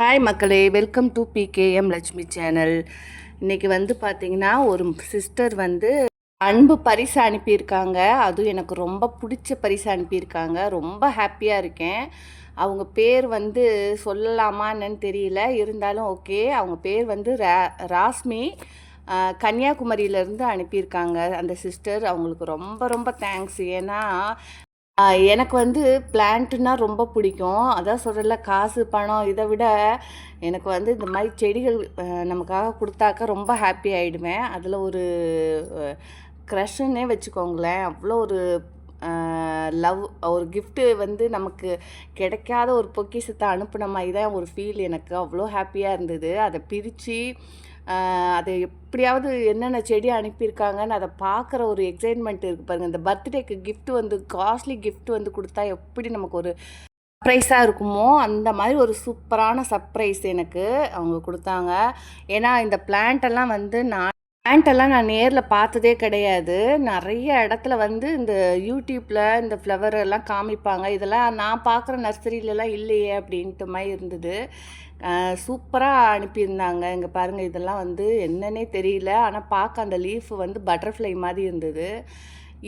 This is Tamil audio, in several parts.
ஹாய் மக்களே, welcome to PKM Lakshmi channel. இன்றைக்கி பார்த்தீங்கன்னா ஒரு சிஸ்டர் அன்பு பரிசு அனுப்பியிருக்காங்க. அதுவும் எனக்கு ரொம்ப பிடிச்ச பரிசு அனுப்பியிருக்காங்க. ரொம்ப ஹாப்பியாக இருக்கேன். அவங்க பேர் சொல்லலாமா என்னன்னு தெரியல, இருந்தாலும் ஓகே. அவங்க பேர் ராஸ்மி, கன்னியாகுமரியிலேருந்து அனுப்பியிருக்காங்க அந்த சிஸ்டர். அவங்களுக்கு ரொம்ப ரொம்ப தேங்க்ஸ். ஏன்னா எனக்கு பிளான்ட்டுனா ரொம்ப பிடிக்கும். அதான் சொல்கிறேன்ல, காசு பணம் இதை விட எனக்கு இந்த மாதிரி செடிகள் நமக்காக கொடுத்தாக்கா ரொம்ப ஹாப்பி ஆகிடுவேன். அதில் ஒரு க்ரஷ்ன்னே வச்சுக்கோங்களேன். அவ்வளோ ஒரு லவ், ஒரு கிஃப்ட்டு நமக்கு கிடைக்காத ஒரு பொக்கிஷத்தை அனுப்புன மாதிரி தான் ஒரு ஃபீல். எனக்கு அவ்வளோ ஹாப்பியாக இருந்தது. அதை பிரித்து அதை எப்படியாவது என்னென்ன செடி அனுப்பியிருக்காங்கன்னு அதை பார்க்குற ஒரு எக்ஸைட்மெண்ட் இருக்குது பாருங்கள். இந்த பர்த்டேக்கு கிஃப்ட் காஸ்ட்லி கிஃப்ட் கொடுத்தா எப்படி நமக்கு ஒரு சர்ப்ரைஸாக இருக்குமோ, அந்த மாதிரி ஒரு சூப்பரான சர்ப்ரைஸ் எனக்கு அவங்க கொடுத்தாங்க. ஏன்னா இந்த பிளான்ட்டெல்லாம் நான் நேரில் பார்த்ததே கிடையாது. நிறைய இடத்துல இந்த யூடியூப்பில் இந்த ஃப்ளவர் எல்லாம் காமிப்பாங்க. இதெல்லாம் நான் பார்க்குற நர்சரியிலலாம் இல்லையே அப்படின்ட்டு மாதிரி இருந்தது. சூப்பராக அனுப்பியிருந்தாங்க. இங்கே பாருங்கள், இதெல்லாம் என்னன்னே தெரியல. ஆனால் பார்க்க அந்த லீஃப் பட்டர்ஃப்ளை மாதிரி இருந்தது.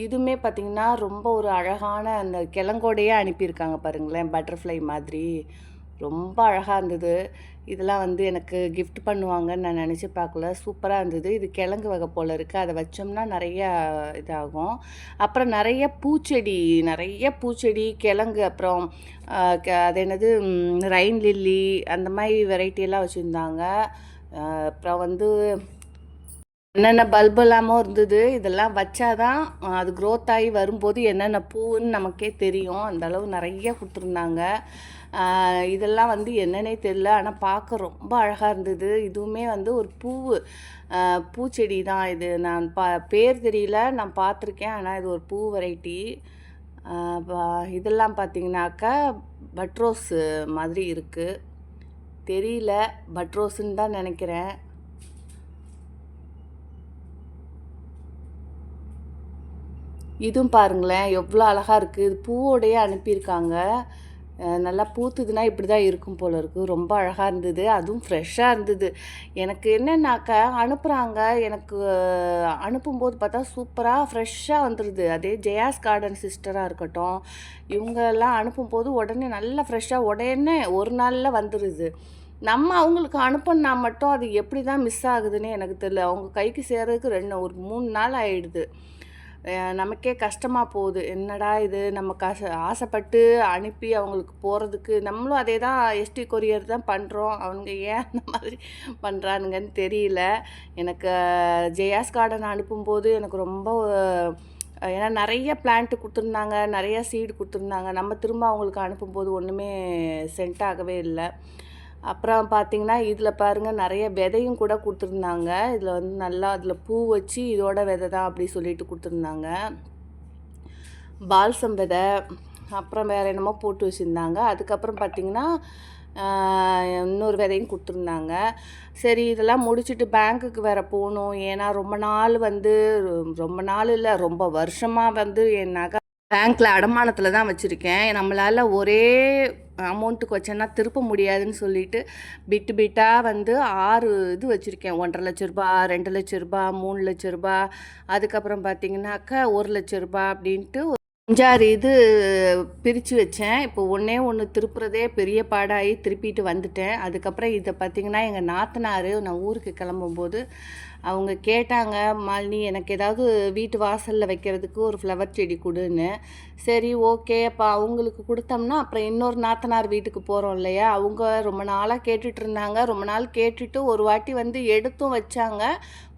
இதுவுமே பார்த்திங்கன்னா ரொம்ப ஒரு அழகான அந்த கிழங்கோடையே அனுப்பியிருக்காங்க பாருங்களேன், பட்டர்ஃப்ளை மாதிரி. ரொம்ப அழகாக இருந்தது. இதெல்லாம் எனக்கு கிஃப்ட் பண்ணுவாங்கன்னு நான் நினச்சி பார்க்கல. சூப்பராக இருந்தது. இது கிழங்கு வகை போல் இருக்குது. அதை வச்சோம்னா நிறையா இதாகும். அப்புறம் நிறைய பூச்செடி கிழங்கு, அப்புறம் அது என்னது ரைன் லில்லி, அந்த மாதிரி வெரைட்டியெல்லாம் வச்சுருந்தாங்க. அப்புறம் என்னென்ன பல்பு எல்லாமோ இருந்தது. இதெல்லாம் வச்சாதான் அது க்ரோத் ஆகி வரும்போது என்னென்ன பூவுன்னு நமக்கே தெரியும். அந்தளவு நிறைய கொடுத்துருந்தாங்க. இதெல்லாம் என்னன்னே தெரியல, ஆனால் பார்க்க ரொம்ப அழகாக இருந்தது. இதுவுமே ஒரு பூச்செடி தான். இது நான் பேர் தெரியல, நான் பார்த்துருக்கேன். ஆனால் இது ஒரு பூ வெரைட்டி. இதெல்லாம் பார்த்திங்கனாக்கா பட்ரோஸ் மாதிரி இருக்குது. தெரியல, பட்ரோஸுன்னு தான் நினைக்கிறேன். இதுவும் பாருங்களேன், எவ்வளோ அழகாக இருக்குது. இது பூவோடையே அனுப்பியிருக்காங்க. நல்லா பூத்துதுன்னா இப்படி தான் இருக்கும் போல் இருக்குது. ரொம்ப அழகாக இருந்தது. அதுவும் ஃப்ரெஷ்ஷாக இருந்தது. எனக்கு என்னன்னாக்கா அனுப்புகிறாங்க, எனக்கு அனுப்பும்போது பார்த்தா சூப்பராக ஃப்ரெஷ்ஷாக வந்துடுது. அதே ஜெயாஸ் கார்டன் சிஸ்டராக இருக்கட்டும், இவங்கெல்லாம் அனுப்பும்போது உடனே நல்லா ஃப்ரெஷ்ஷாக உடனே ஒரு நாளில் வந்துடுது. நம்ம அவங்களுக்கு அனுப்புனா மட்டும் அது எப்படி தான் மிஸ் ஆகுதுன்னு எனக்கு தெரியல. அவங்க கைக்கு சேர்றதுக்கு ஒரு 3 நாள் ஆகிடுது. நமக்கே கஷ்டமாக போகுது. என்னடா இது, நம்ம ஆசைப்பட்டு அனுப்பி அவங்களுக்கு போகிறதுக்கு நம்மளும் அதே தான் எஸ்டி கொரியர் தான் பண்ணுறோம். அவங்க ஏன் அந்த மாதிரி பண்ணுறானுங்கன்னு தெரியல. எனக்கு ஜெயாஸ் கார்டன் அனுப்பும்போது எனக்கு ரொம்ப, ஏன்னா நிறைய பிளான்ட்டு கொடுத்துருந்தாங்க, நிறைய சீடு கொடுத்துருந்தாங்க. நம்ம திரும்ப அவங்களுக்கு அனுப்பும்போது ஒன்றுமே சென்ட் ஆகவே இல்லை. அப்புறம் பார்த்திங்கன்னா இதில் பாருங்கள், நிறைய விதையும் கூட கொடுத்துருந்தாங்க. இதில் நல்லா அதில் பூ வச்சு இதோட விதை தான் அப்படி சொல்லிட்டு கொடுத்துருந்தாங்க. பால்சம் விதை, அப்புறம் வேறு என்னமோ போட்டு வச்சுருந்தாங்க. அதுக்கப்புறம் பார்த்திங்கன்னா இன்னொரு விதையும் கொடுத்துருந்தாங்க. சரி, இதெல்லாம் முடிச்சுட்டு பேங்க்குக்கு வேறு போகணும். ஏன்னா ரொம்ப நாள் இல்லை, ரொம்ப வருஷமாக என் நகை பேங்க்கில் அடமானத்தில் தான் வச்சுருக்கேன். நம்மளால் ஒரே அமௌண்ட்டுக்கு வச்சேன்னா திருப்ப முடியாதுன்னு சொல்லிட்டு பிட்டாக 6 இது வச்சுருக்கேன். 1,50,000 ரூபா, 2,00,000 ரூபா, 3,00,000 ரூபா, அதுக்கப்புறம் பார்த்திங்கனாக்கா 1,00,000 ரூபா அப்படின்ட்டு 5-6 இது பிரித்து வச்சேன். இப்போ ஒன்று திருப்புறதே பெரிய பாடாகி திருப்பிட்டு வந்துட்டேன். அதுக்கப்புறம் இதை பார்த்திங்கன்னா எங்கள் நாத்தனார் நான் ஊருக்கு கிளம்பும்போது அவங்க கேட்டாங்க, மாலினி எனக்கு ஏதாவது வீட்டு வாசலில் வைக்கிறதுக்கு ஒரு ஃப்ளவர் செடி கொடுன்னு. சரி, ஓகே. அப்போ அவங்களுக்கு கொடுத்தோம்னா அப்புறம் இன்னொரு நாத்தனார் வீட்டுக்கு போகிறோம் இல்லையா, அவங்க ரொம்ப நாளாக கேட்டுட்டு இருந்தாங்க. ரொம்ப நாள் கேட்டுட்டு ஒரு வாட்டி எடுத்தும் வச்சாங்க.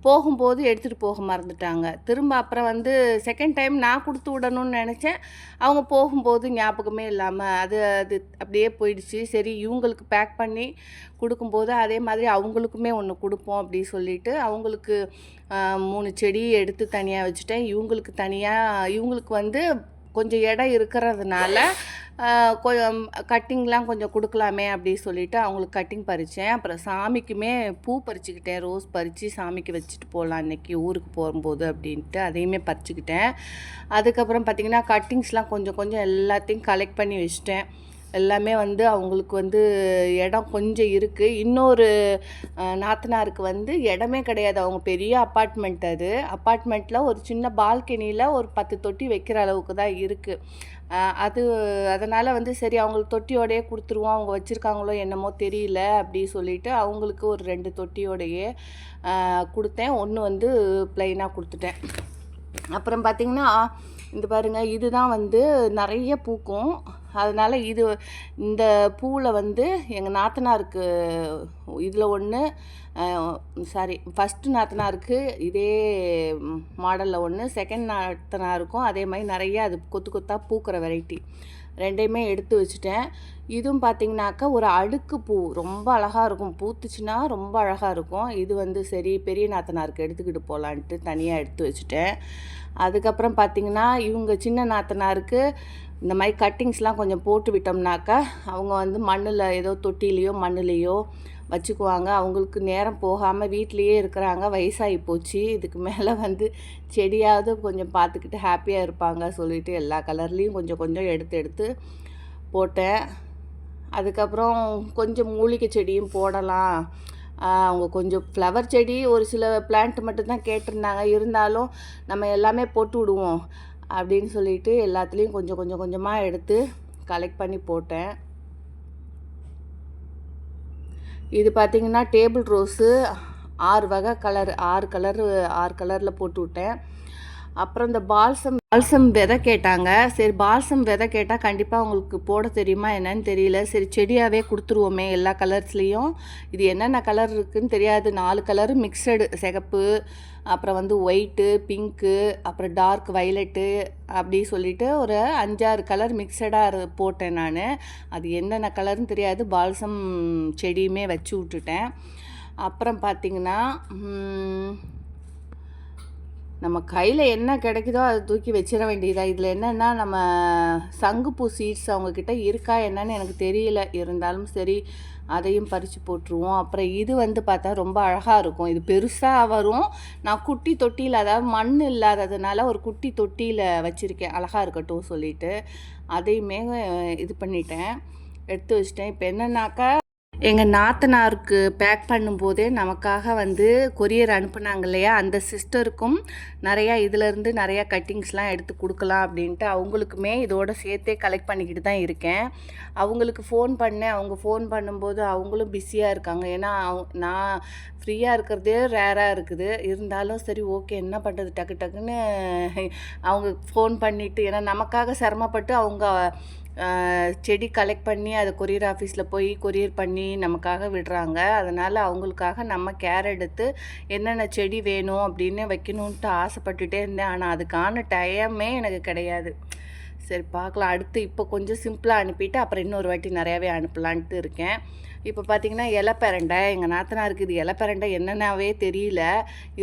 போகும்போது எடுத்துகிட்டு போக மறந்துட்டாங்க. திரும்ப அப்புறம் செகண்ட் டைம் நான் கொடுத்து விடணும்னு நினச்சேன். அவங்க போகும்போது ஞாபகமே இல்லாமல் அது அப்படியே போயிடுச்சு. சரி, இவங்களுக்கு பேக் பண்ணி கொடுக்கும்போது அதே மாதிரி அவங்களுக்குமே ஒன்று கொடுப்போம் அப்படி சொல்லிட்டு அவங்களுக்கு 3 செடி எடுத்து தனியாக வச்சுட்டேன். இவங்களுக்கு கொஞ்சம் இடம் இருக்கிறதுனால கொஞ்சம் கட்டிங்லாம் கொஞ்சம் கொடுக்கலாமே அப்படி சொல்லிவிட்டு அவங்களுக்கு கட்டிங் பறித்தேன். அப்புறம் சாமிக்குமே பூ பறிச்சுக்கிட்டேன். ரோஸ் பறித்து சாமிக்கு வச்சுட்டு போகலாம் இன்றைக்கி ஊருக்கு போகும்போது அப்படின்ட்டு அதையுமே பறிச்சுக்கிட்டேன். அதுக்கப்புறம் பார்த்திங்கன்னா கட்டிங்ஸ்லாம் கொஞ்சம் எல்லாத்தையும் கலெக்ட் பண்ணி வச்சிட்டேன். எல்லாமே வந்து அவங்களுக்கு வந்து இடம் கொஞ்சம் இருக்குது. இன்னொரு நாத்தனாருக்கு வந்து இடமே கிடையாது. அவங்க பெரிய அப்பார்ட்மெண்ட். அது அப்பார்ட்மெண்ட்டில் ஒரு சின்ன பால்கனியில் ஒரு 10 தொட்டி வைக்கிற அளவுக்கு தான் இருக்குது. அதனால் வந்து சரி அவங்களுக்கு தொட்டியோடையே கொடுத்துருவோம், அவங்க வச்சுருக்காங்களோ என்னமோ தெரியல அப்படி சொல்லிவிட்டு அவங்களுக்கு ஒரு 2 தொட்டியோடையே கொடுத்தேன். ஒன்று வந்து ப்ளைனாக கொடுத்துட்டேன். அப்புறம் பார்த்திங்கன்னா இந்த பாருங்கள், இதுதான் வந்து நிறைய பூக்கும். அதனால் இந்த பூவில் வந்து எங்கள் நாத்தனாருக்கு இதில் ஒன்று, ஃபஸ்ட்டு நாத்தனாருக்கு இதே மாடலில் ஒன்று, செகண்ட் நாத்தனாருக்கும் அதே மாதிரி நிறைய அது கொத்து கொத்தாக பூக்கிற வெரைட்டி ரெண்டையுமே எடுத்து வச்சுட்டேன். இதுவும் பார்த்திங்கனாக்கா ஒரு அடுக்கு பூ, ரொம்ப அழகாக இருக்கும். பூத்துச்சுன்னா ரொம்ப அழகாக இருக்கும். இது வந்து சரி பெரிய நாத்தனாருக்கு எடுத்துக்கிட்டு போகலான்ட்டு தனியாக எடுத்து வச்சுட்டேன். அதுக்கப்புறம் பார்த்திங்கன்னா இவங்க சின்ன நாத்தனாருக்கு இந்த மாதிரி கட்டிங்ஸ்லாம் கொஞ்சம் போட்டு விட்டோம்னாக்கா அவங்க வந்து மண்ணில் ஏதோ தொட்டிலேயோ மண்ணுலேயோ வச்சுக்குவாங்க. அவங்களுக்கு நேரம் போகாமல் வீட்லேயே இருக்கிறாங்க, வயசாகி போச்சு. இதுக்கு மேலே வந்து செடியாவது கொஞ்சம் பார்த்துக்கிட்டு ஹாப்பியாக இருப்பாங்க சொல்லிவிட்டு எல்லா கலர்லேயும் கொஞ்சம் கொஞ்சம் எடுத்து போட்டேன். அதுக்கப்புறம் கொஞ்சம் மூலிகை செடியும் போடலாம். அவங்க கொஞ்சம் ஃப்ளவர் செடி ஒரு சில பிளான்ட் மட்டும்தான் கேட்டிருந்தாங்க. இருந்தாலும் நம்ம எல்லாமே போட்டு விடுவோம் அப்படின்னு சொல்லிட்டு எல்லாத்துலேயும் கொஞ்சம் கொஞ்சமாக எடுத்து கலெக்ட் பண்ணி போட்டேன். இது பார்த்திங்கன்னா டேபிள் ரோஸு 6 வகை கலர், 6 கலரில் போட்டு விட்டேன். அப்புறம் இந்த பால்சம் விதை கேட்டாங்க. சரி பால்சம் விதை கேட்டால் கண்டிப்பாக உங்களுக்கு போட தெரியுமா என்னன்னு தெரியல. சரி செடியாகவே கொடுத்துருவோமே எல்லா கலர்ஸ்லேயும். இது என்னென்ன கலர் இருக்குதுன்னு தெரியாது. 4 கலரு மிக்சடு, சிகப்பு, அப்புறம் வந்து ஒயிட்டு, பிங்க்கு, அப்புறம் டார்க் வைலட்டு அப்படி சொல்லிவிட்டு ஒரு 5-6 கலர் மிக்சடாக போட்டேன் நான். அது என்னென்ன கலர்னு தெரியாது. பால்சம் செடியுமே வச்சு விட்டுட்டேன். அப்புறம் பார்த்திங்கன்னா நம்ம கையில் என்ன கிடைக்குதோ அதை தூக்கி வச்சிட வேண்டியதாக. இதில் என்னென்னா நம்ம சங்குப்பூ சீட்ஸ் அவங்கக்கிட்ட இருக்கா என்னன்னு எனக்கு தெரியல. இருந்தாலும் சரி அதையும் பறித்து போட்டுருவோம். அப்புறம் இது வந்து பார்த்தா ரொம்ப அழகாக இருக்கும். இது பெருசாக வரும். நான் குட்டி தொட்டியில், அதாவது மண் இல்லாததுனால ஒரு குட்டி தொட்டியில் வச்சுருக்கேன், அழகாக இருக்கட்டும் சொல்லிவிட்டு அதையுமே இது பண்ணிட்டேன், எடுத்து வச்சிட்டேன். இப்போ என்னன்னாக்கா எங்கள் நாத்தனாருக்கு பேக் பண்ணும்போதே நமக்காக வந்து கொரியர் அனுப்புனாங்க இல்லையா, அந்த சிஸ்டருக்கும் நிறையா இதிலேருந்து நிறையா கட்டிங்ஸ்லாம் எடுத்து கொடுக்கலாம் அப்படின்ட்டு அவங்களுக்குமே இதோடு சேர்த்தே கலெக்ட் பண்ணிக்கிட்டு தான் இருக்கேன். அவங்களுக்கு ஃபோன் பண்ணேன். அவங்க ஃபோன் பண்ணும்போது அவங்களும் பிஸியாக இருக்காங்க. ஏன்னா நான் ஃப்ரீயாக இருக்கிறதே ரேராக இருக்குது. இருந்தாலும் சரி ஓகே என்ன பண்ணுறது, டக்குன்னு அவங்க ஃபோன் பண்ணிவிட்டு, ஏன்னா நமக்காக சிரமப்பட்டு அவங்க செடி கலெக்ட் பண்ணி அதை கொரியர் ஆஃபீஸில் போய் கொரியர் பண்ணி நமக்காக விடுறாங்க. அதனால் அவங்களுக்காக நம்ம கேர் எடுத்து என்னென்ன செடி வேணும் அப்படின்னு வைக்கணுன்ட்டு ஆசைப்பட்டுட்டே இருந்தேன். ஆனால் அதுக்கான டைமே எனக்கு கிடையாது. சரி பார்க்கலாம், அடுத்து இப்போ கொஞ்சம் சிம்பிளாக அனுப்பிட்டு அப்புறம் இன்னொரு வாட்டி நிறையாவே அனுப்பலான்ட்டு இருக்கேன். இப்போ பார்த்திங்கன்னா இலைப்பரண்டை, எங்கள் நாத்தனாருக்கு இது இலைப்பரண்டை என்னென்னவே தெரியல.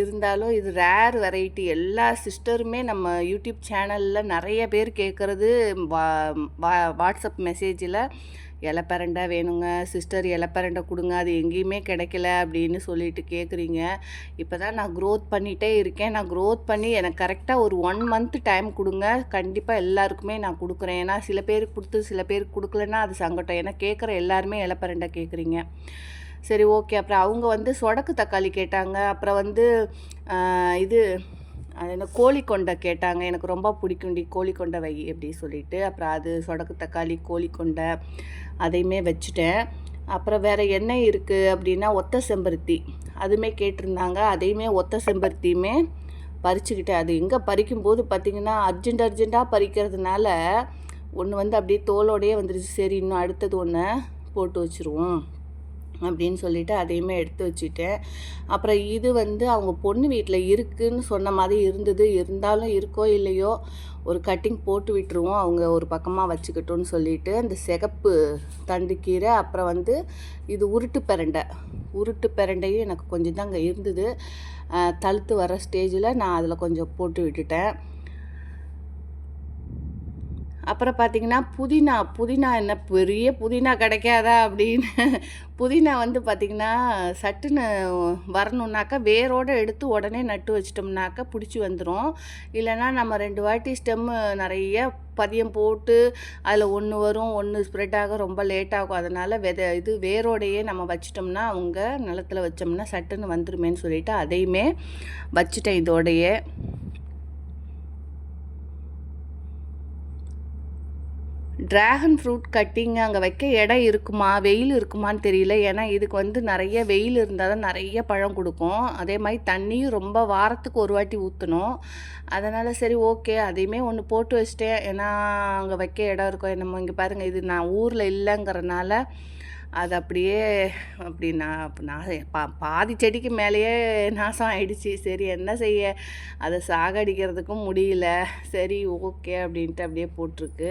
இருந்தாலும் இது ரேர் வெரைட்டி. எல்லா சிஸ்டருமே நம்ம யூடியூப் சேனலில் நிறைய பேர் கேட்குறது வாட்ஸ்அப் மெசேஜில் இலைப்பரண்டை வேணுங்க சிஸ்டர், இலைப்பரண்டை கொடுங்க, அது எங்கேயுமே கிடைக்கல அப்படின்னு சொல்லிட்டு கேட்குறீங்க. இப்போ தான் நான் க்ரோத் பண்ணிகிட்டே இருக்கேன். நான் க்ரோத் பண்ணி எனக்கு கரெக்டாக ஒரு 1 மந்த் டைம் கொடுங்க, கண்டிப்பாக எல்லாருக்குமே நான் கொடுக்குறேன். ஏன்னா சில பேருக்கு கொடுத்து சில பேருக்கு கொடுக்கலன்னா அது சங்கடம். ஏன்னா கேட்குற எல்லாருமே இலைப்பரண்டை கேட்குறீங்க. சரி ஓகே. அப்புறம் அவங்க வந்து சொடக்கு தக்காளி கேட்டாங்க. அப்புறம் வந்து இது அது என்ன கோழிக்கொண்டை கேட்டாங்க. எனக்கு ரொம்ப பிடிக்கும்டி கோழிக்கொண்டை வை அப்படி சொல்லிட்டு அப்புறம் அது சொடக்கு தக்காளி கோழிக்கொண்டை அதையுமே வச்சுட்டேன். அப்புறம் வேறு என்ன இருக்குது அப்படின்னா ஒத்த செம்பருத்தி அதுவுமே கேட்டிருந்தாங்க. அதையுமே ஒத்த செம்பருத்தியுமே பறிச்சுக்கிட்டேன். அது எங்கே பறிக்கும்போது பார்த்திங்கன்னா அர்ஜெண்ட்டாக பறிக்கிறதுனால ஒன்று வந்து அப்படியே தோலோடையே வந்துடுச்சு. சரி இன்னும் அடுத்தது ஒன்று போட்டு வச்சுருவோம் அப்படின்னு சொல்லிவிட்டு அதையுமே எடுத்து வச்சுட்டேன். அப்புறம் இது வந்து அவங்க பொண்ணு வீட்டில் இருக்குதுன்னு சொன்ன மாதிரி இருந்தது. இருந்தாலும் இருக்கோ இல்லையோ ஒரு கட்டிங் போட்டு விட்டுருவோம், அவங்க ஒரு பக்கமாக வச்சுக்கிட்டோன்னு சொல்லிவிட்டு அந்த சிகப்பு தண்டுக்கீரை, அப்புறம் வந்து இது உருட்டு பிரண்டையும் எனக்கு கொஞ்சம் தான் அங்கே இருந்தது. தழுத்து வர ஸ்டேஜில் நான் அதில் கொஞ்சம் போட்டு விட்டுட்டேன். அப்புறம் பார்த்தீங்கன்னா, புதினா என்ன பெரிய புதினா கிடைக்காதா அப்படின்னு. புதினா வந்து பார்த்தீங்கன்னா, சட்டுன்னு வரணுன்னாக்கா, வேரோடு எடுத்து உடனே நட்டு வச்சிட்டோம்னாக்கா பிடிச்சி வந்துடும். இல்லைன்னா நம்ம 2 வாட்டி ஸ்டெம்மு நிறைய பதியம் போட்டு, அதில் ஒன்று வரும், ஒன்று ஸ்ப்ரெட் ஆக ரொம்ப லேட் ஆகும். அதனால் இது வேரோடையே நம்ம வச்சிட்டோம்னா, அவங்க நிலத்துல வச்சோம்னா சட்டுன்னு வந்துருமேன்னு சொல்லிட்டு அதையுமே வச்சுட்டேன் இதோடையே. ட்ராகன் ஃப்ரூட் கட்டிங் அங்கே வைக்க இடம் இருக்குமா, வெயில் இருக்குமான்னு தெரியல. ஏன்னா இதுக்கு வந்து நிறைய வெயில் இருந்தால் தான் நிறைய பழம் கொடுக்கும். அதே மாதிரி தண்ணியும் ரொம்ப வாரத்துக்கு ஒரு வாட்டி ஊற்றணும். அதனால் சரி ஓகே, அதையுமே ஒன்று போட்டு வச்சிட்டேன். ஏன்னா அங்கே வைக்க இடம் இருக்கும். நம்ம இங்கே பாருங்கள், இது நான் ஊரில் இல்லைங்கிறனால அது அப்படியே அப்படி நான் பாதி செடிக்கு மேலேயே நாசம் ஆயிடுச்சு. சரி என்ன செய்ய, அதை சாகடிக்கிறதுக்கும் முடியல. சரி ஓகே அப்படின்ட்டு அப்படியே போட்டிருக்கு.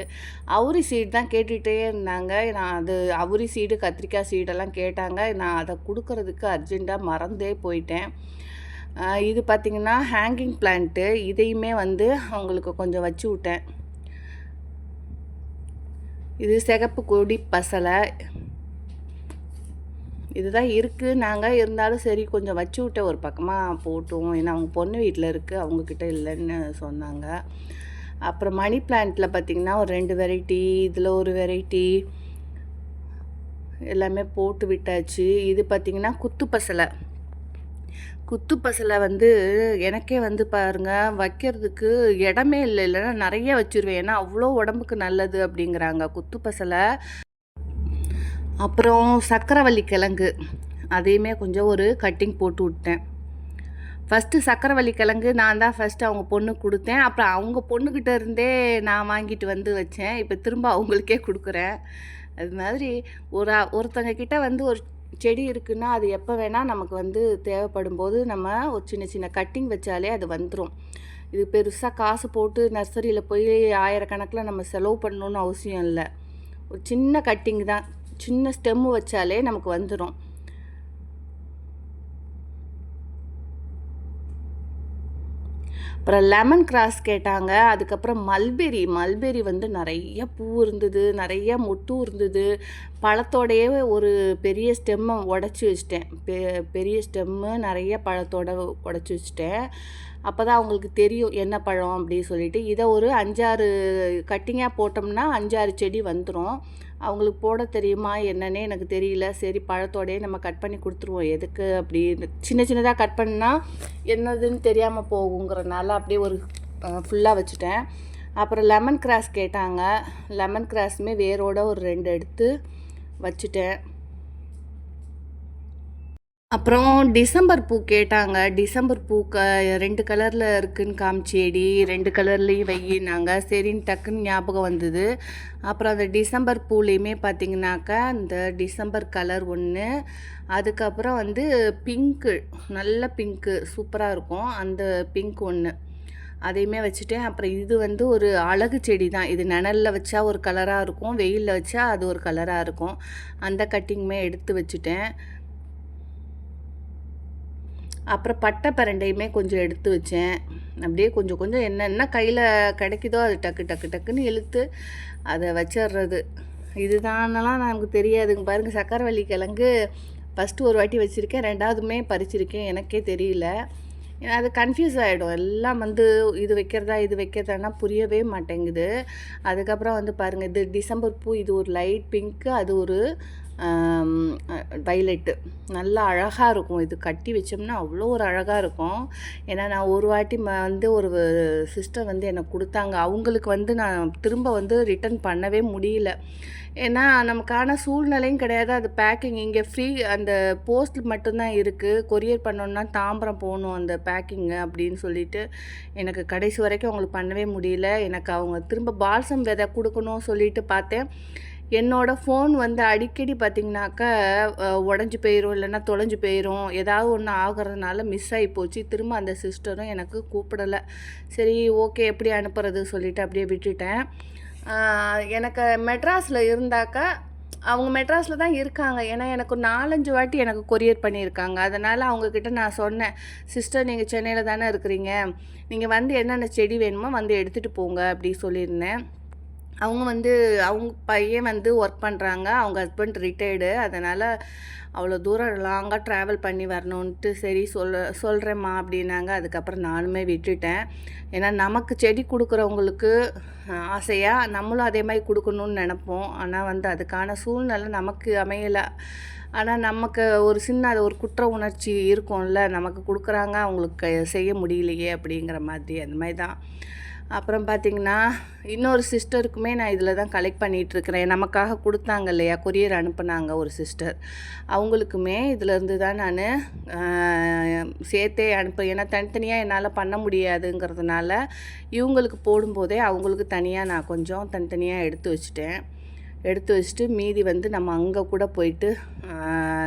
அவுரி சீடு தான் கேட்டுகிட்டே இருந்தாங்க. நான் அது அவுரி சீடு, கத்திரிக்காய் சீடெல்லாம் கேட்டாங்க. நான் அதை கொடுக்கறதுக்கு அர்ஜெண்ட்டாக மறந்தே போயிட்டேன். இது பார்த்திங்கன்னா ஹேங்கிங் பிளான்ட்டு. இதையுமே வந்து அவங்களுக்கு கொஞ்சம் வச்சு விட்டேன். இது சிகப்பு கொடி பசலை. இதுதான் இருக்குது. நாங்கள் இருந்தாலும் சரி கொஞ்சம் வச்சு விட்ட ஒரு பக்கமாக போட்டோம். ஏன்னா அவங்க பொண்ணு வீட்டில் இருக்குது, அவங்கக்கிட்ட இல்லைன்னு சொன்னாங்க. அப்புறம் மணி பிளான்ட்டில் பார்த்திங்கன்னா ஒரு 2 வெரைட்டி, இதில் ஒரு வெரைட்டி எல்லாமே போட்டு விட்டாச்சு. இது பார்த்திங்கன்னா குத்து பசலை வந்து எனக்கே வந்து பாருங்கள் வைக்கிறதுக்கு இடமே இல்லை. இல்லைன்னா நிறைய வச்சுருவேன். ஏன்னா அவ்வளோ உடம்புக்கு நல்லது அப்படிங்கிறாங்க குத்து பசலை. அப்புறம் சக்கரவள்ளி கிழங்கு அதையுமே கொஞ்சம் ஒரு கட்டிங் போட்டு விட்டேன். ஃபஸ்ட்டு சக்கரவள்ளி கிழங்கு நான் தான் ஃபஸ்ட்டு அவங்க பொண்ணுக்கு கொடுத்தேன். அப்புறம் அவங்க பொண்ணுக்கிட்ட இருந்தே நான் வாங்கிட்டு வந்து வச்சேன். இப்போ திரும்ப அவங்களுக்கே கொடுக்குறேன். அது மாதிரி ஒருத்தங்க கிட்ட வந்து ஒரு செடி இருக்குன்னா அது எப்போ வேணால் நமக்கு வந்து தேவைப்படும் போது நம்ம ஒரு சின்ன சின்ன கட்டிங் வச்சாலே அது வந்துடும். இது பெருசாக காசு போட்டு நர்சரியில் போய் 1000 கணக்கில் நம்ம செலவு பண்ணணுன்னு அவசியம் இல்லை. ஒரு சின்ன கட்டிங் தான், சின்ன ஸ்டெம்மு வச்சாலே நமக்கு வந்துடும். அப்புறம் லெமன் கிராஸ் கேட்டாங்க. அதுக்கப்புறம் மல்பெரி வந்து நிறைய பூ இருந்தது, நிறைய மொட்டும் இருந்தது. பழத்தோடையே ஒரு பெரிய ஸ்டெம்மை உடச்சி வச்சிட்டேன். பெரிய ஸ்டெம்மு நிறைய பழத்தோட உடச்சி வச்சிட்டேன். அப்போ தான் அவங்களுக்கு தெரியும் என்ன பழம் அப்படின்னு சொல்லிட்டு. இதை ஒரு 5-6 கட்டிங்காக போட்டோம்னா 5-6 செடி வந்துடும். அவங்களுக்கு போட தெரியுமா என்னன்னே எனக்கு தெரியல. சரி பழத்தோடையே நம்ம கட் பண்ணி கொடுத்துருவோம். எதுக்கு அப்படி சின்ன சின்னதாக கட் பண்ணால் என்னதுன்னு தெரியாமல் போகுங்கிறனால அப்படியே ஒரு ஃபுல்லாக வச்சுட்டேன். அப்புறம் லெமன் கிராஸ் கேட்டாங்க. லெமன் கிராஸுமே வேரோட ஒரு 2 எடுத்து வச்சுட்டேன். அப்புறம் டிசம்பர் பூ கேட்டாங்க. டிசம்பர் பூ 2 கலரில் இருக்குதுன்னு காமிச்சேடி, 2 கலர்லேயும் வையினாங்க. சரின்னு டக்குன்னு ஞாபகம் வந்தது. அப்புறம் அந்த டிசம்பர் பூலேயுமே பார்த்திங்கனாக்கா இந்த டிசம்பர் கலர் ஒன்று, அதுக்கப்புறம் வந்து பிங்க்கு, நல்ல பிங்க்கு சூப்பராக இருக்கும், அந்த பிங்க் ஒன்று அதையுமே வச்சுட்டேன். அப்புறம் இது வந்து ஒரு அழகு செடி தான். இது நிழலில் வச்சா ஒரு கலராக இருக்கும், வெயிலில் வச்சா அது ஒரு கலராக இருக்கும். அந்த கட்டிங்குமே எடுத்து வச்சுட்டேன். அப்புறம் பட்டை பிரண்டையுமே கொஞ்சம் எடுத்து வச்சேன். அப்படியே கொஞ்சம் கொஞ்சம் என்னென்ன கையில் கிடைக்குதோ அது டக்குன்னு இழுத்து அதை வச்சிடுறது. இதுதானலாம் நமக்கு தெரியாதுங்க. பாருங்கள், சக்கரவள்ளி கிழங்கு ஃபஸ்ட்டு ஒரு வாட்டி வச்சுருக்கேன், 2வதுமே பறிச்சிருக்கேன். எனக்கே தெரியல. ஏன்னா அது கன்ஃபியூஸ் ஆகிடும். எல்லாம் வந்து இது வைக்கிறதானா புரியவே மாட்டேங்குது. அதுக்கப்புறம் வந்து பாருங்கள், இது டிசம்பர் பூ, இது ஒரு லைட் பிங்க்கு, அது ஒரு வைலெட்டு. நல்லா அழகாக இருக்கும். இது கட்டி வச்சோம்னா அவ்வளோ ஒரு அழகாக இருக்கும். ஏன்னா நான் ஒரு வாட்டி வந்து ஒரு சிஸ்டர் வந்து எனக்கு கொடுத்தாங்க. அவங்களுக்கு வந்து நான் திரும்ப வந்து ரிட்டன் பண்ணவே முடியல. ஏன்னா நமக்கான சூழ்நிலையும் கிடையாது. அது பேக்கிங் இங்கே ஃப்ரீ, அந்த போஸ்ட் மட்டும்தான் இருக்குது. கொரியர் பண்ணோன்னா தாம்பரம் போகணும் அந்த பேக்கிங்கு அப்படின்னு சொல்லிட்டு எனக்கு கடைசி வரைக்கும் அவங்களுக்கு பண்ணவே முடியல. எனக்கு அவங்க திரும்ப பால்சம் விதை கொடுக்கணும் சொல்லிட்டு பார்த்தேன். என்னோடய ஃபோன் வந்து அடிக்கடி பார்த்திங்கனாக்கா உடஞ்சி போயிடும், இல்லைன்னா தொலைஞ்சு போயிடும். ஏதாவது ஒன்று ஆகிறதுனால மிஸ் ஆகி போச்சு. திரும்ப அந்த சிஸ்டரும் எனக்கு கூப்பிடலை. சரி ஓகே, எப்படி அனுப்புறது சொல்லிவிட்டு அப்படியே விட்டுட்டேன். எனக்கு மெட்ராஸில் இருந்தாக்கா, அவங்க மெட்ராஸில் தான் இருக்காங்க. ஏன்னா எனக்கு 4-5 வாட்டி எனக்கு கொரியர் பண்ணியிருக்காங்க. அதனால் அவங்கக்கிட்ட நான் சொன்னேன், சிஸ்டர் நீங்கள் சென்னையில் தானே இருக்கிறீங்க, நீங்கள் வந்து என்னென்ன செடி வேணுமோ வந்து எடுத்துகிட்டு போங்க அப்படி சொல்லியிருந்தேன். அவங்க வந்து அவங்க பையன் வந்து ஒர்க் பண்ணுறாங்க. அவங்க ஹஸ்பண்ட் ரிட்டயர்டு. அதனால் அவ்வளோ தூரம் லாங்காக ட்ராவல் பண்ணி வரணுன்ட்டு சரி சொல்கிறேம்மா அப்படின்னாங்க. அதுக்கப்புறம் நானுமே விட்டுட்டேன். ஏன்னா நமக்கு செடி கொடுக்குறவங்களுக்கு ஆசையாக நம்மளும் அதே மாதிரி கொடுக்கணுன்னு நினப்போம். ஆனால் வந்து அதுக்கான சூழ்நிலை நமக்கு அமையலை. ஆனால் நமக்கு ஒரு சின்ன அது ஒரு குற்ற உணர்ச்சி இருக்கும்ல, நமக்கு கொடுக்குறாங்க அவங்களுக்கு செய்ய முடியலையே அப்படிங்கிற மாதிரி. அந்த மாதிரி தான். அப்புறம் பார்த்திங்கன்னா இன்னொரு சிஸ்டருக்குமே நான் இதில் தான் கலெக்ட் பண்ணிகிட்ருக்கிறேன். நமக்காக கொடுத்தாங்க இல்லையா, கொரியர் அனுப்புனாங்க ஒரு சிஸ்டர். அவங்களுக்குமே இதிலேருந்து தான் நான் சேர்த்தே ஏன்னா தனித்தனியாக என்னால் பண்ண முடியாதுங்கிறதுனால இவங்களுக்கு போடும்போதே அவங்களுக்கு தனியாக நான் கொஞ்சம் தனித்தனியாக எடுத்து வச்சுட்டு மீதி வந்து நம்ம அங்கே கூட போயிட்டு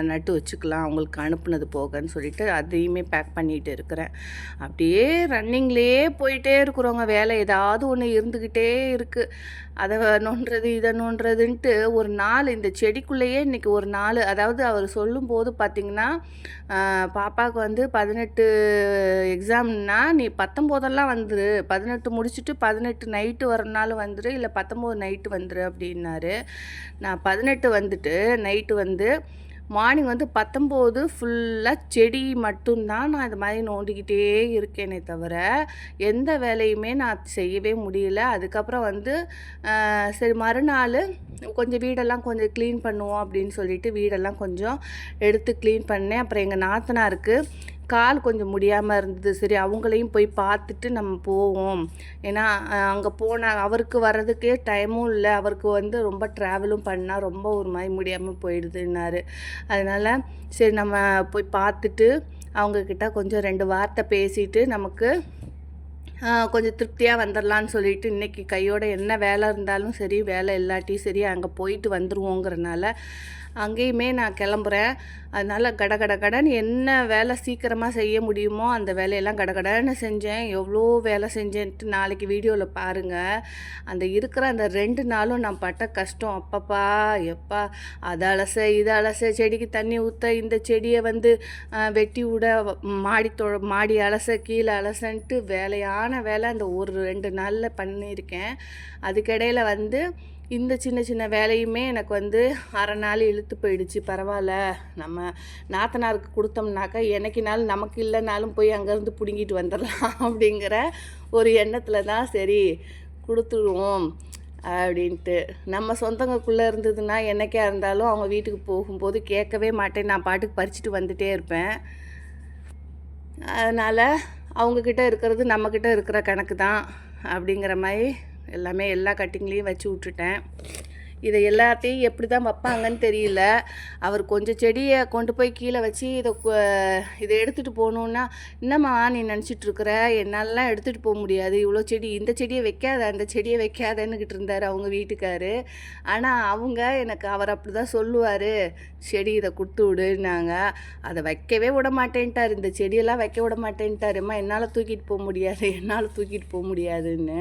நட்டு வச்சுக்கலாம் அவங்களுக்கு அனுப்புனது போகன்னு சொல்லிட்டு அதையுமே பேக் பண்ணிகிட்டு இருக்கிறேன். அப்படியே ரன்னிங்லேயே போயிட்டே இருக்கிறோங்க. வேலை ஏதாவது ஒன்று இருந்துக்கிட்டே இருக்குது. அதை நோண்டுறது இதை நோண்டுறதுன்ட்டு ஒரு நாள் இந்த செடிக்குள்ளேயே இன்றைக்கி ஒரு நாள், அதாவது அவர் சொல்லும்போது பார்த்திங்கன்னா பாப்பாவுக்கு வந்து 18 எக்ஸாம்னா நீ 19 வந்துரு, 18 முடிச்சுட்டு 18 நைட்டு வரனாலும் வந்துரு, இல்லை 19 நைட்டு வந்துரு அப்படின்னாரு. நான் 18 வந்துட்டு நைட்டு வந்து மார்னிங் வந்து 19 ஃபுல்லாக செடி மட்டும்தான் நான் இது மாதிரி நோண்டிக்கிட்டே இருக்கேனே தவிர எந்த வேலையுமே நான் செய்யவே முடியல. அதுக்கப்புறம் வந்து சரி மறுநாள் கொஞ்சம் வீடெல்லாம் கொஞ்சம் க்ளீன் பண்ணுவோம் அப்படின்னு சொல்லிட்டு வீடெல்லாம் கொஞ்சம் எடுத்து க்ளீன் பண்ணேன். அப்புறம் எங்கள் நாத்தனாருக்கு கால் கொஞ்சம் முடியாமல் இருந்தது. சரி அவங்களையும் போய் பார்த்துட்டு நம்ம போவோம். ஏன்னா அங்கே போனால் அவருக்கு வர்றதுக்கே டைமும் இல்லை. அவருக்கு வந்து ரொம்ப ட்ராவலும் பண்ணால் ரொம்ப ஒரு மாதிரி முடியாமல் போயிடுதுன்னாரு. அதனால் சரி நம்ம போய் பார்த்துட்டு அவங்கக்கிட்ட கொஞ்சம் 2 வார்த்தை பேசிட்டு நமக்கு கொஞ்சம் திருப்தியாக வந்துடலான்னு சொல்லிட்டு இன்றைக்கி கையோட என்ன வேலை இருந்தாலும் சரி, வேலை இல்லாட்டியும் சரி அங்கே போயிட்டு வந்துடுவோங்கிறனால அங்கேயுமே நான் கிளம்புறேன். அதனால் கடன்னு என்ன வேலை சீக்கிரமாக செய்ய முடியுமோ அந்த வேலையெல்லாம் கடன்னு செஞ்சேன். எவ்வளோ வேலை செஞ்சேன்ட்டு நாளைக்கு வீடியோவில் பாருங்கள். அந்த இருக்கிற அந்த 2 நாளும் நான் பட்ட கஷ்டம் அப்பப்பா எப்பா, அதை அலச செடிக்கு தண்ணி ஊற்ற, இந்த செடியை வந்து வெட்டி விட, மாடி அலச கீழே அலசன்ட்டு வேலையான வேலை அந்த ஒரு 2 நாளில் பண்ணியிருக்கேன். அதுக்கிடையில் வந்து இந்த சின்ன வேலையுமே எனக்கு வந்து அரை நாள் இழுத்து போயிடுச்சு. பரவாயில்ல, நம்ம நாத்தனாருக்கு கொடுத்தோம்னாக்கா என்னைக்குனாலும் நமக்கு இல்லைனாலும் போய் அங்கேருந்து பிடுங்கிட்டு வந்துடலாம் அப்படிங்கிற ஒரு எண்ணத்தில் தான் சரி கொடுத்துடுவோம் அப்படின்ட்டு. நம்ம சொந்தங்களுக்குள்ளே இருந்ததுன்னா என்னைக்கா இருந்தாலும் அவங்க வீட்டுக்கு போகும்போது கேட்கவே மாட்டேன், நான் பாட்டுக்கு பறிச்சுட்டு வந்துகிட்டே இருப்பேன். அதனால் அவங்கக்கிட்ட இருக்கிறது நம்மக்கிட்ட இருக்கிற கணக்கு தான் அப்படிங்கிற மாதிரி எல்லாமே எல்லா கட்டிங்லேயும் வச்சு விட்டுட்டேன். இதை எல்லாத்தையும் எப்படி தான் வைப்பாங்கன்னு தெரியல. அவர் கொஞ்சம் செடியை கொண்டு போய் கீழே வச்சு இதை எடுத்துகிட்டு போகணுன்னா, என்னம்மா நீ நினச்சிட்ருக்குற, என்னாலலாம் எடுத்துகிட்டு போக முடியாது, இவ்வளோ செடி, இந்த செடியை வைக்காத அந்த செடியை வைக்காதன்னுக்கிட்டு இருந்தார் அவங்க வீட்டுக்காரு. ஆனால் அவங்க எனக்கு அவர் அப்படி தான் சொல்லுவார், செடி இதை கொடுத்து விடுனாங்க. அதை வைக்கவே விட மாட்டேன்ட்டார், இந்த செடியெல்லாம் வைக்க விட மாட்டேன்ட்டாருமா, என்னால் தூக்கிட்டு போக முடியாதுன்னு.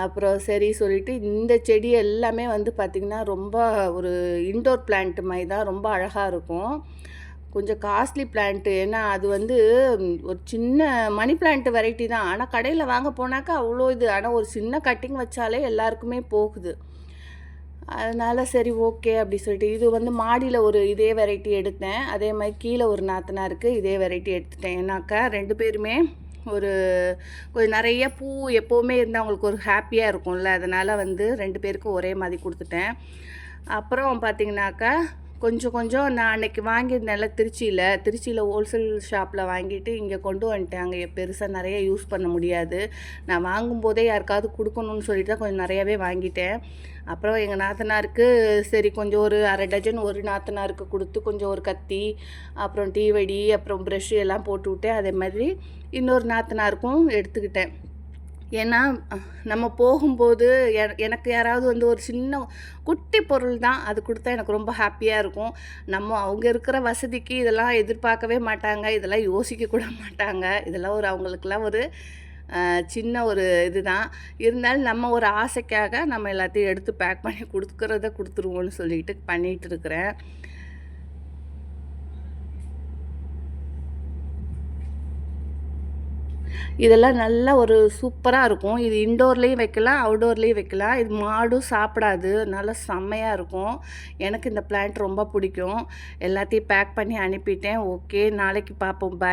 அப்புறம் சரி சொல்லிவிட்டு இந்த செடி எல்லாமே வந்து பார்த்திங்கன்னா ரொம்ப ஒரு இன்டோர் பிளான்ட் மாதிரி தான், ரொம்ப அழகாக இருக்கும். கொஞ்சம் காஸ்ட்லி பிளான்ட்டு. ஏன்னா அது வந்து ஒரு சின்ன மணி பிளான்ட் வெரைட்டி தான். ஆனால் கடையில் வாங்க போனாக்கா அவ்வளோ இது. ஆனால் ஒரு சின்ன கட்டிங் வச்சாலே எல்லாருக்குமே போகுது. அதனால் சரி ஓகே அப்படி சொல்லிட்டு இது வந்து மாடியில் ஒரு இதே வெரைட்டி எடுத்தேன். அதே மாதிரி கீழே ஒரு நாத்தனாருக்கு இதே வெரைட்டி எடுத்துட்டேன். ஏன்னாக்கா 2 பேருமே ஒரு கொஞ்சம் நிறைய பூ எப்போவுமே இருந்தால் அவங்களுக்கு ஒரு ஹாப்பியாக இருக்கும்ல. அதனால் வந்து 2 பேருக்கும் ஒரே மாதிரி கொடுத்துட்டேன். அப்புறம் பார்த்திங்கனாக்கா கொஞ்சம் நான் அன்றைக்கி வாங்கியிருந்தேன்ல திருச்சியில் ஹோல்சேல் ஷாப்பில் வாங்கிட்டு இங்கே கொண்டு வந்துட்டேன். அங்கே பெருசாக நிறைய யூஸ் பண்ண முடியாது. நான் வாங்கும்போதே யாருக்காவது கொடுக்கணும்னு சொல்லிட்டு தான் கொஞ்சம் நிறையாவே வாங்கிட்டேன். அப்புறம் எங்கள் நாத்தனாருக்கு சரி கொஞ்சம் ஒரு அரை டஜன் ஒரு நாத்தனாருக்கு கொடுத்து கொஞ்சம் ஒரு கத்தி, அப்புறம் டீ வடி, அப்புறம் ப்ரெஷ்ஷு எல்லாம் போட்டு விட்டேன். அதே மாதிரி இன்னொரு நாத்தனாருக்கும் எடுத்துக்கிட்டேன். ஏன்னா நம்ம போகும்போது எனக்கு யாராவது வந்து ஒரு சின்ன குட்டி பொருள் தான் அது கொடுத்தா எனக்கு ரொம்ப ஹாப்பியாக இருக்கும். அவங்க இருக்கிற வசதிக்கு இதெல்லாம் எதிர்பார்க்கவே மாட்டாங்க, இதெல்லாம் யோசிக்க கூட மாட்டாங்க. இதெல்லாம் அவங்களுக்கெல்லாம் ஒரு சின்ன ஒரு இதுதான். இருந்தாலும் நம்ம ஒரு ஆசைக்காக நம்ம எல்லாத்தையும் எடுத்து பேக் பண்ணி கொடுத்துருவோன்னு சொல்லிட்டு பண்ணிகிட்டு இருக்கிறேன். இதெல்லாம் நல்லா ஒரு சூப்பராக இருக்கும். இது இன்டோர்லேயும் வைக்கலாம், அவுடோர்லேயும் வைக்கலாம். இது மாடும் சாப்பிடாது, நல்லா செம்மையாக இருக்கும். எனக்கு இந்த பிளான்ட் ரொம்ப பிடிக்கும். எல்லாத்தையும் பேக் பண்ணி அனுப்பிட்டேன். ஓகே, நாளைக்கு பார்ப்போம். பாய்.